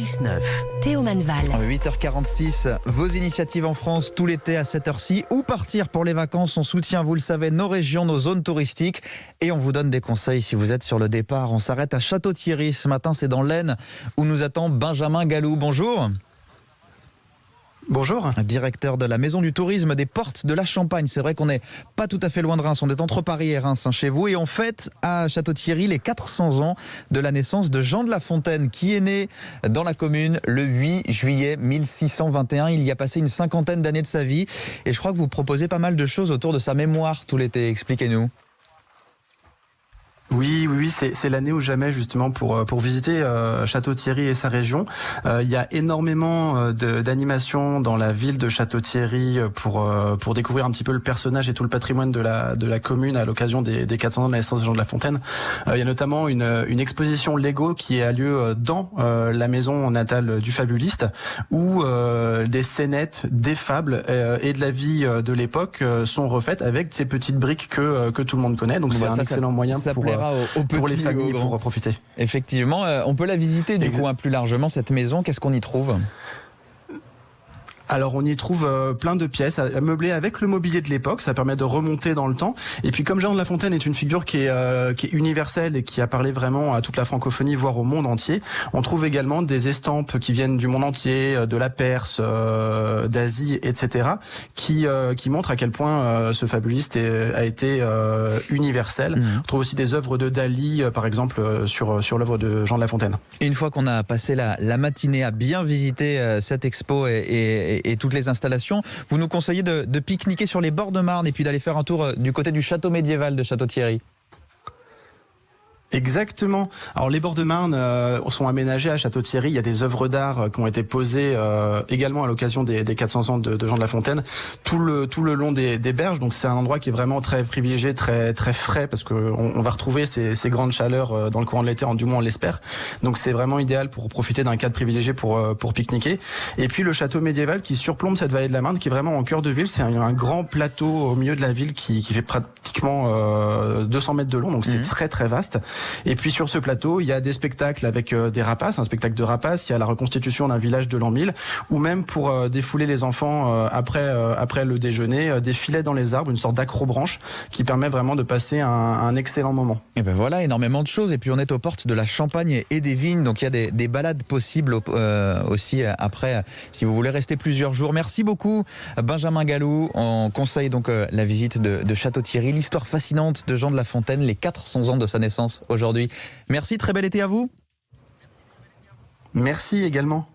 6-9. Théo Manval. 8h46, vos initiatives en France tout l'été à cette heure-ci. Où partir pour les vacances? On soutient, vous le savez, nos régions, nos zones touristiques. Et on vous donne des conseils si vous êtes sur le départ. On s'arrête à Château-Thierry. Ce matin, c'est dans l'Aisne où nous attend Benjamin Galou. Bonjour. Bonjour. Directeur de la Maison du Tourisme des Portes de la Champagne. C'est vrai qu'on n'est pas tout à fait loin de Reims. On est entre Paris et Reims chez vous. Et on fête à Château-Thierry les 400 ans de la naissance de Jean de La Fontaine, qui est né dans la commune le 8 juillet 1621. Il y a passé une cinquantaine d'années de sa vie. Et je crois que vous proposez pas mal de choses autour de sa mémoire tout l'été. Expliquez-nous. Oui, c'est l'année ou jamais justement pour visiter Château-Thierry et sa région. Il y a énormément d'animations dans la ville de Château-Thierry pour découvrir un petit peu le personnage et tout le patrimoine de la commune à l'occasion des 400 ans de la naissance de Jean de La Fontaine. Il y a notamment une exposition Lego qui a lieu dans la maison natale du fabuliste, où des scénettes, des fables et de la vie de l'époque sont refaites avec ces petites briques que tout le monde connaît. Donc c'est un excellent moyen pour les familles pour profiter. Effectivement, on peut la visiter du coup plus largement, cette maison. Qu'est-ce qu'on y trouve ? Alors on y trouve plein de pièces à meubler avec le mobilier de l'époque, ça permet de remonter dans le temps. Et puis comme Jean de La Fontaine est une figure qui est universelle et qui a parlé vraiment à toute la francophonie, voire au monde entier, on trouve également des estampes qui viennent du monde entier, de la Perse, d'Asie, etc., qui montrent à quel point ce fabuliste a été universel. On trouve aussi des œuvres de Dali, par exemple, sur l'œuvre de Jean de La Fontaine. Et une fois qu'on a passé la matinée à bien visiter cette expo et toutes les installations, vous nous conseillez de pique-niquer sur les bords de Marne et puis d'aller faire un tour du côté du château médiéval de Château-Thierry. Exactement. Alors les bords de Marne sont aménagés à Château-Thierry. Il y a des œuvres d'art qui ont été posées également à l'occasion des 400 ans de Jean de La Fontaine tout le long des berges. Donc c'est un endroit qui est vraiment très privilégié, très très frais, parce que on va retrouver ces grandes chaleurs dans le courant de l'été, du moins on l'espère. Donc c'est vraiment idéal pour profiter d'un cadre privilégié pour pique-niquer. Et puis le château médiéval qui surplombe cette vallée de la Marne, qui est vraiment en cœur de ville. C'est un grand plateau au milieu de la ville qui fait pratiquement 200 mètres de long. Donc c'est très très vaste. Et puis sur ce plateau, il y a des spectacles avec des rapaces, un spectacle de rapaces, il y a la reconstitution d'un village de l'an 1000, ou même pour défouler les enfants après le déjeuner, des filets dans les arbres, une sorte d'accrobranche qui permet vraiment de passer un excellent moment. Et ben voilà, énormément de choses. Et puis on est aux portes de la Champagne et des vignes, donc il y a des balades possibles aussi après, si vous voulez rester plusieurs jours. Merci beaucoup Benjamin Galou. On conseille donc la visite de Château-Thierry, l'histoire fascinante de Jean de La Fontaine, les 400 ans de sa naissance aujourd'hui. Merci, très bel été à vous. Merci également.